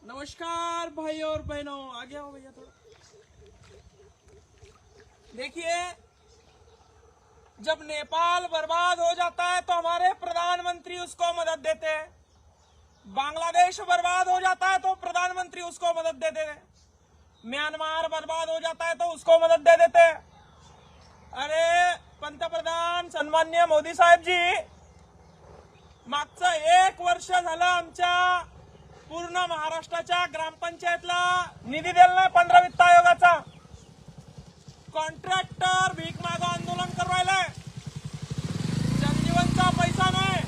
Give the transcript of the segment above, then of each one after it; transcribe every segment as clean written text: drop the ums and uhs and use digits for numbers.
नमस्कार भाई और बहनों, आगे आओ भैया थोड़ा। देखिए, जब नेपाल बर्बाद हो जाता है तो हमारे प्रधानमंत्री उसको मदद देते हैं। बांग्लादेश बर्बाद हो जाता है तो प्रधानमंत्री उसको मदद देते हैं। म्यांमार बर्बाद हो जाता है तो उसको मदद दे देते हैं। अरे पंतप्रधान सन्मान्य मोदी साहेब जी, मागचं 1 वर्ष झालं आमच्या पूर्ण महाराष्ट्राच्या ग्रामपंचायतला निधी दिला नाही 15 वित्त आयोगाचा। कॉन्ट्रॅक्टर भीक मागं आंदोलन करू राहिलाय। जनजीवनचा पैसा नाही,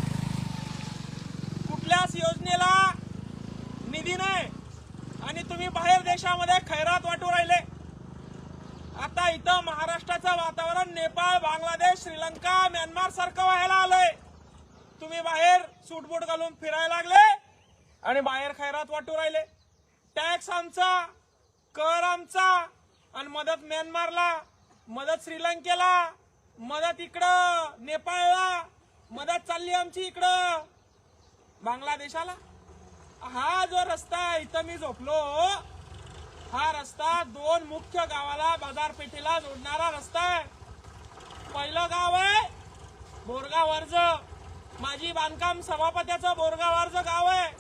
कुठल्याच योजनेला निधी नाही आणि तुम्ही बाहेर देशामध्ये खैरात वाटू राहिले। आता इथं महाराष्ट्राचं वातावरण नेपाळ, बांगलादेश, श्रीलंका, म्यानमार सारखं व्हायला आलंय। तुम्ही बाहेर सूटबूट घालून फिरायला लागले आणि बाहेर खैरात वाटू राहिले। टॅक्स आमचा, कर आमचा आणि मदत म्यानमारला, मदत श्रीलंकेला, मदत इकडं नेपाळला, मदत चालली आमची इकडं बांगलादेशाला। हा जो रस्ता आहे, इथं मी झोपलो, हा रस्ता 2 मुख्य गावाला, बाजारपेठेला जोडणारा रस्ता आहे। पहिलं गाव आहे बोरगाव अर्ज, माजी बांधकाम सभापत्याचं बोरगाव अर्ज गाव आहे।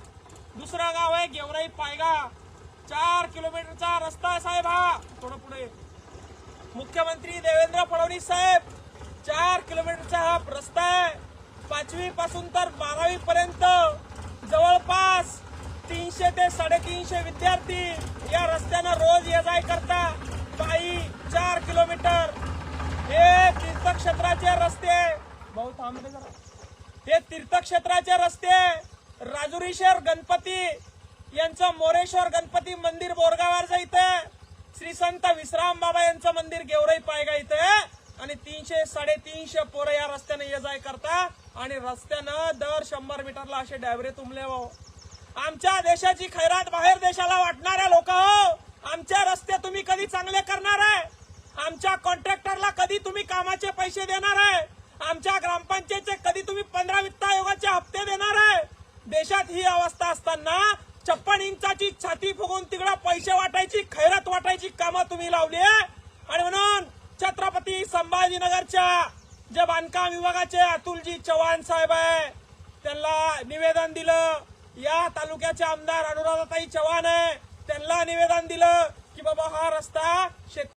दुसरा गाव आहे गेवराई पायगा। 4 किलोमीटरचा रस्ता आहे साहेब हा। थोडं पुढे मुख्यमंत्री देवेंद्र फडणवीस साहेब, 4 किलोमीटरचा हा रस्ता आहे। 5वी पासून तर 12वी पर्यंत जवळपास 300 ते 350 विद्यार्थी या रस्त्यानं रोज ये जाय करता पायी 4 किलोमीटर। हे तीर्थक्षेत्राचे रस्ते, भाऊ थांबते जरा, हे तीर्थक्षेत्राचे रस्ते। राजुरीश्वर गणपती यांचं मोरेश्वर गणपती मंदिर बोरगावारच इथे, श्री संत विश्राम बाबा यांचं मंदिर गेवराई पायगा इथे आणि 300-350 पोरं या रस्त्याने ये जाय करता आणि रस्त्यानं दर 100 मीटरला असे डायव्हरे तुंबले। हो, आमच्या देशाची खैरात बाहेर देशाला वाटणाऱ्या लोक हो, आमच्या रस्ते तुम्ही कधी चांगले करणार आहे? आमच्या कॉन्ट्रॅक्टरला कधी तुम्ही कामाचे पैसे देणार आहे? आमच्या ग्रामपंचायतचे कधी तुम्ही 15 वित्त आयोगाचे हप्ते देणार आहे? देशात ही अवस्था असताना 56 इंचाची छाती फुगून तिकडे पैसे वाटायची, खैरात वाटायची कामं तुम्ही लावली आहे। आणि म्हणून छत्रपती संभाजीनगरच्या जे बांधकाम विभागाचे अतुलजी चव्हाण साहेब आहे, त्यांना निवेदन दिलं। या तालुक्याचे आमदार अनुराधाताई चव्हाण आहे, त्यांना निवेदन दिलं की बाबा हा रस्ता